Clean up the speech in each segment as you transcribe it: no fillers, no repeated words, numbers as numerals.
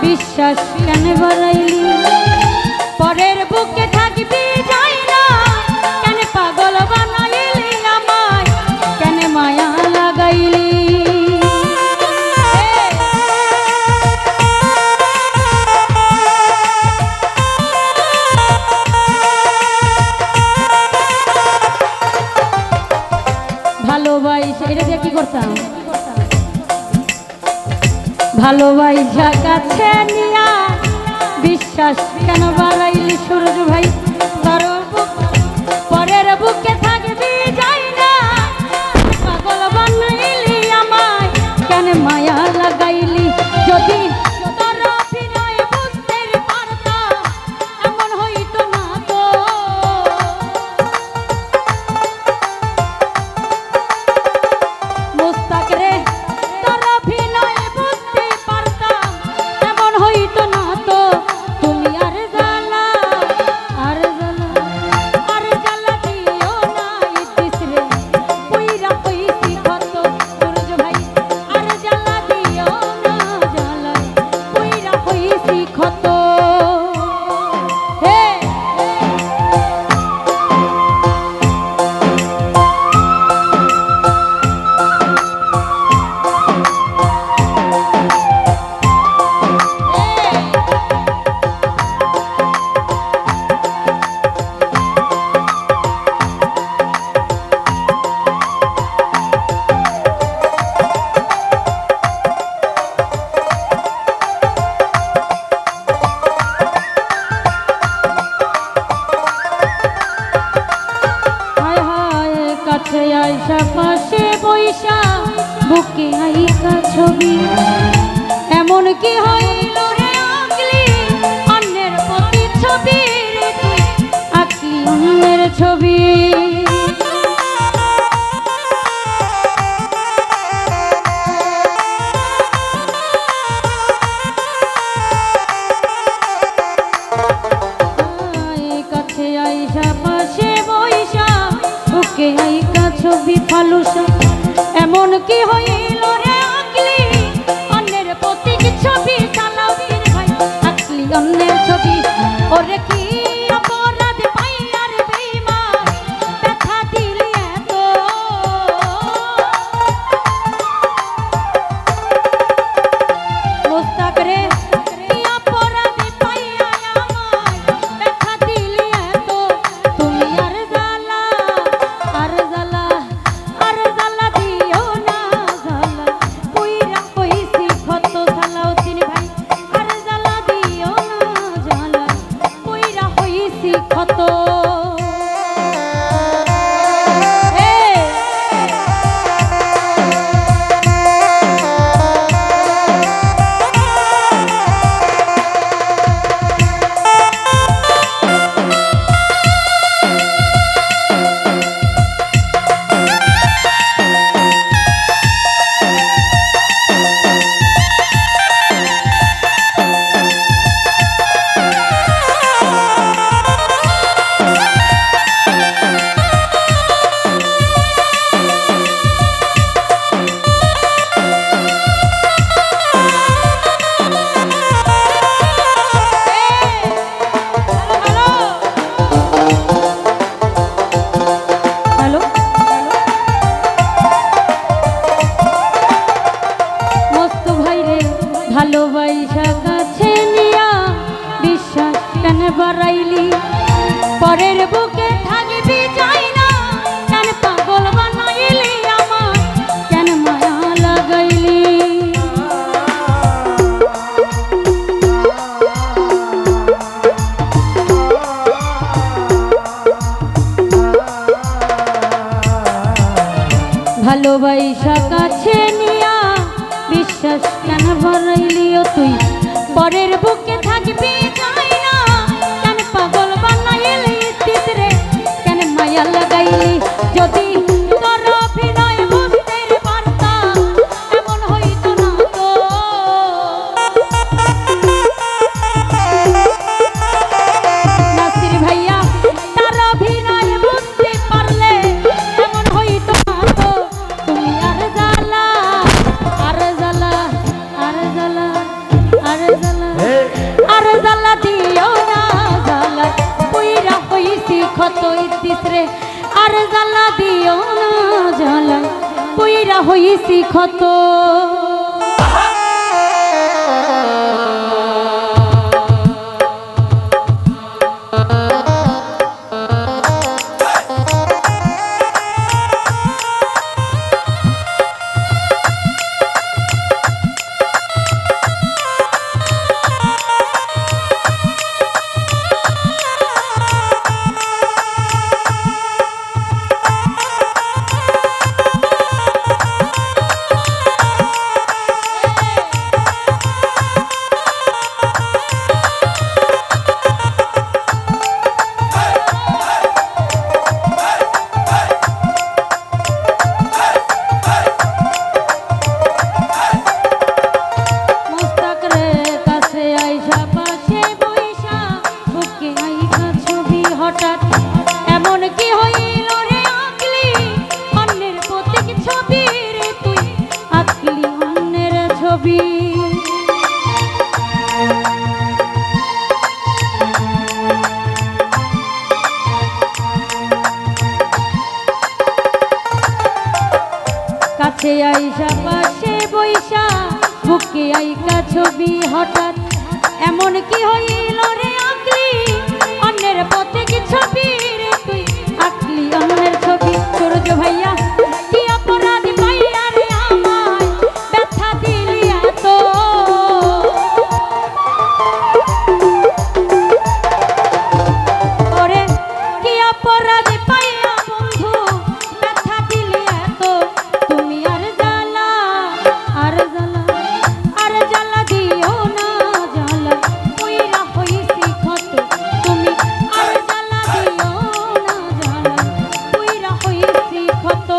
বিশ্বাস কেন বাড়াইলি পরের বুকে থাকবি যাই না কেন পাগল বানাইলি আমায় কেন মায়া লাগাইলি ভালোবাসা এটা দিয়ে কি করতাম ভালোবাসা কাছে নিয়া বিশ্বাস কেন বাড়াইলি সূরজ ভাই তোর পরের বুকে থাকবি যাই না পাগল বানাইলি আমায় কেন মায়া লাগাইলি যদি তোর অভিনয় বুঝতে পারতাম এমন হইতো না তো মুস্তাক রে তোর অভিনয় বুঝতে পারতাম এমন হইতো না তো তুমি আর জ্বালা দিও না ইতিস রে কইরা কইছি কত সূরজ ভাই আর জ্বালা দিও না জ্বালা কইরা কইছি কত হে কাছে আইসা পাশে বইসা বুকে আইকা ছবি এমন কি হইল রে আগলি অন্যের প্রতি ছবি আঁকলি অন্যের ছবি কাছে আইসা পাশে বইসা বুকে আইকা ছবি ফালুসা এমন কি হইল রে আঁকলি অন্যের প্রতি ছবি সালাউদ্দিন ভাই আঁকলি অন্যের ছবি ওরে কি অপরাধ পাইয়ার বেঈমান ব্যথা দিলি এত মুস্তাক রে কি অপরাধ পাইয়া আমায় ব্যথা দিলি এত তুমি আর জ্বালা দিও না জ্বালা কইরা কইছি কত সালাউদ্দিন ভাই আর জ্বালা দিও না জ্বালা কইরা কইছি কত ভালোবাসা কাছে নিয়া বিশ্বাস কেন বাড়াইলি পরের বুকে থাকবি যাই না কেন পাগল বানাইলি আমার কেন মায়া লাগাইলি ভালোবাসা কাছে নিয়া বিশ্বাস কেন বাড়াইলিও তুই পরের বুকে থাকবি যাই না কেন পাগল বানাইলি ইতিস রে কেন মায়া লাগাইলি যদি তোর অভিনয় বুঝতে পারতাম এমন হইতো না তো নাসির ভাইয়া তার অভিনয় বুঝতে পারলে এমন হইতো না তো তুমি আর জ্বালা আর জ্বালা আর জ্বালা আর জ্বালা জ্বালা দিও না জ্বালা পুইরা হইছি ক্ষত কাছে আইসা পাশে বইসা বুকে আইকা ছবি হঠাৎ এমন কি হইল রে আঁকলি অন্যের পথে কি ছবি রে তুই আঁকলি অন্যের ছবি সূর্য ভাইয়া কি অপরাধ পাইয়া রে আমায় ব্যথা দিলি এত ওরে কি অপরাধ পাইয়া বন্ধু ব্যথা দিলি এত তুমি আর জ্বালা দিও না জ্বালা পুইরা হইছি ক্ষত তুমি আর জ্বালা দিও না জ্বালা পুইরা হইছি ক্ষত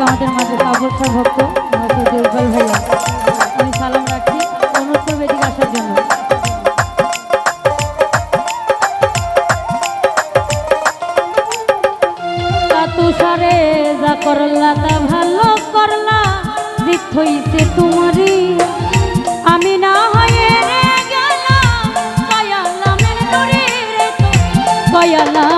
আমাদের মাঝে অবসর ভক্ত দুর্বল ভাইয়া আমি সালাম রাখছি অনুরোধ করবো এদিকে আসার জন্য তুষারে যা করলা তা ভালো করলা জিত হইছে তোমারই আমি না হয়ে গেলাম কয়ালামের দরে রে তো কয়ালা